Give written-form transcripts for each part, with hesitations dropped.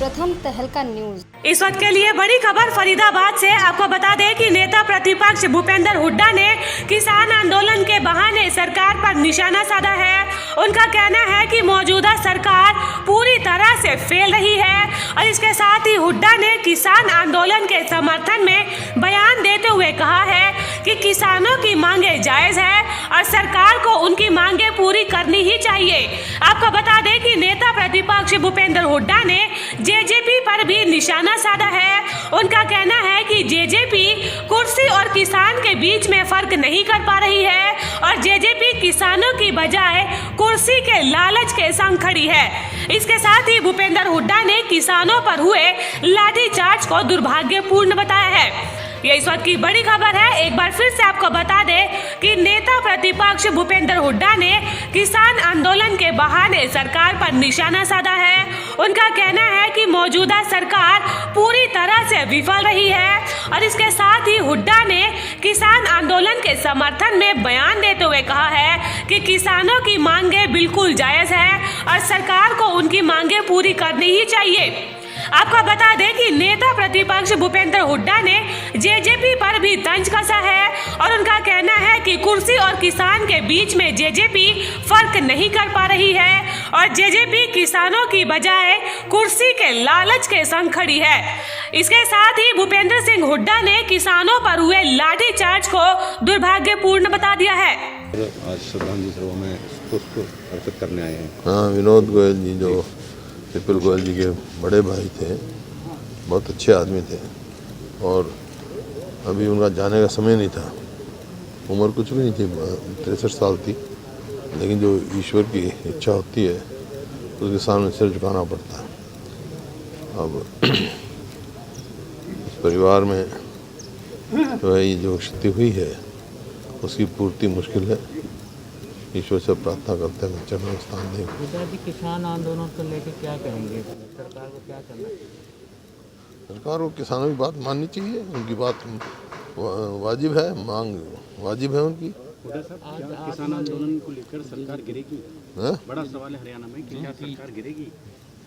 प्रथम तहलका न्यूज। इस वक्त के लिए बड़ी खबर फरीदाबाद से। आपको बता दें कि नेता प्रतिपक्ष भूपेंद्र हुड्डा ने किसान आंदोलन के बहाने सरकार पर निशाना साधा है। उनका कहना है कि मौजूदा सरकार पूरी तरह से फेल रही है और इसके साथ ही हुड्डा ने किसान आंदोलन के समर्थन में बयान देते हुए कहा है कि किसानों की मांगे जायज है और सरकार को उनकी मांगे पूरी करनी ही चाहिए। आपको बता दें कि नेता प्रतिपक्ष भूपेंद्र हुड्डा ने जेजेपी पर भी निशाना साधा है। उनका कहना है कि जेजेपी कुर्सी और किसान के बीच में फर्क नहीं कर पा रही है और जेजेपी किसानों की बजाय कुर्सी के लालच के संग खड़ी है। इसके साथ ही भूपेंद्र हुड्डा ने किसानों पर हुए लाठीचार्ज को दुर्भाग्यपूर्ण बताया है। ये इस वक्त की बड़ी खबर है। एक बार फिर से आपको बता दें कि नेता प्रतिपक्ष भूपेंद्र हुड्डा ने किसान आंदोलन के बहाने सरकार पर निशाना साधा है। उनका कहना है कि मौजूदा सरकार पूरी तरह से विफल रही है और इसके साथ ही हुड्डा ने किसान आंदोलन के समर्थन में बयान देते हुए कहा है कि किसानों की मांगे बिल्कुल जायज है और सरकार को उनकी मांगे पूरी करनी ही चाहिए। आपको बता दें कि नेता प्रतिपक्ष भूपेंद्र हुड्डा ने जेजेपी पर भी तंज कसा है और उनका कहना है कि कुर्सी और किसान के बीच में जेजेपी फर्क नहीं कर पा रही है और जेजेपी किसानों की बजाय कुर्सी के लालच के संग खड़ी है। इसके साथ ही भूपेंद्र सिंह हुड्डा ने किसानों पर हुए लाठीचार्ज को दुर्भाग्यपूर्ण बता दिया है। आज श्रद्धांजलि सभा में पुष्प अर्पित करने आए हैं। हाँ, विनोद गोयल जी जो विपुल गोयल जी के बड़े भाई थे, बहुत अच्छे आदमी थे और अभी उनका जाने का समय नहीं था। उम्र कुछ भी नहीं थी, 63 साल थी, लेकिन जो ईश्वर की इच्छा होती है उसके सामने सिर झुकाना पड़ता है। अब इस परिवार में जो है ये जो क्षति हुई है उसकी पूर्ति मुश्किल है। ईश्वर से प्रार्थना करते हैं चरण में स्थान दें। पिताजी किसान आंदोलन को लेकर क्या कहेंगे? सरकार को क्या करना चाहिए? सरकार को किसानों की बात माननी चाहिए, उनकी बात वाजिब है, मांग वाजिब है उनकी। किसान आंदोलन को लेकर सरकार गिरेगी? बड़ा सवाल है हरियाणा में कि क्या सरकार गिरेगी?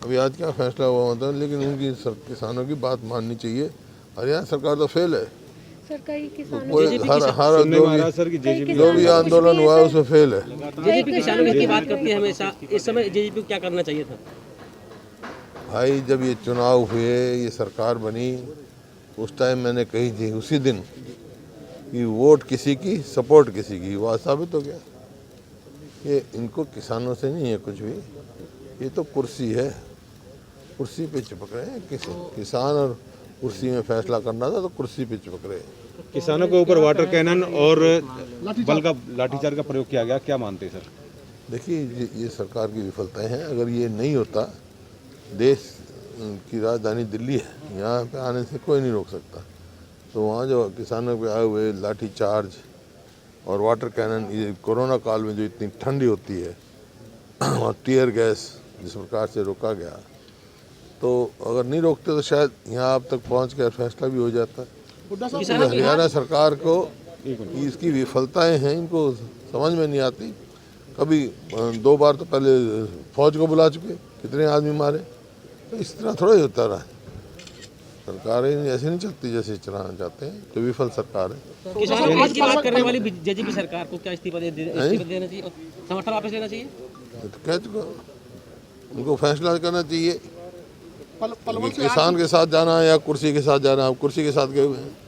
अभी आज क्या फैसला हुआ होता है, लेकिन उनकी किसानों की बात माननी चाहिए। हरियाणा सरकार तो फेल है। सरकारी किसानों कोई हर जो भी आंदोलन हुआ है उसमें फेल है। जेजेपी किसानों की बात करती है हमेशा। इस समय जेजेपी को क्या करना चाहिए था? भाई जब ये चुनाव हुए, ये सरकार बनी, उस टाइम मैंने कही थी उसी दिन कि वोट किसी की सपोर्ट किसी की, वह साबित हो गया। ये इनको किसानों से नहीं है कुछ भी, ये तो कुर्सी है, कुर्सी पे चिपक रहे हैं। किसान और कुर्सी में फैसला करना था तो कुर्सी पे चिपक रहे हैं। किसानों के ऊपर वाटर कैनन और बल का लाठीचार्ज का प्रयोग किया गया, क्या मानते हैं सर? देखिए ये सरकार की विफलताएं हैं। अगर ये नहीं होता, देश की राजधानी दिल्ली है, यहाँ पे आने से कोई नहीं रोक सकता। तो वहाँ जो किसानों पे आए हुए लाठीचार्ज और वाटर कैनन, ये कोरोना काल में जो इतनी ठंडी होती है और टीयर गैस जिस प्रकार से रोका गया, तो अगर नहीं रोकते तो शायद यहाँ अब तक पहुँच कर फैसला भी हो जाता। हरियाणा सरकार को इसकी विफलताएं हैं, इनको समझ में नहीं आती। कभी 2 बार तो पहले फौज को बुला चुके, कितने आदमी मारे। तो इस तरह थोड़ा ही होता रहा है। सरकारें ऐसे नहीं चलती जैसे चलाना चाहते हैं, तो विफल सरकार है। किसानों की बात करने वाली जेजेपी सरकार को क्या इस्तीफा देना चाहिए, समर्थन वापस लेना चाहिए? तो कह चुका, उनको फैसला करना चाहिए किसान के साथ जाना है या कुर्सी के साथ जाना है। कुर्सी के साथ गए हुए हैं।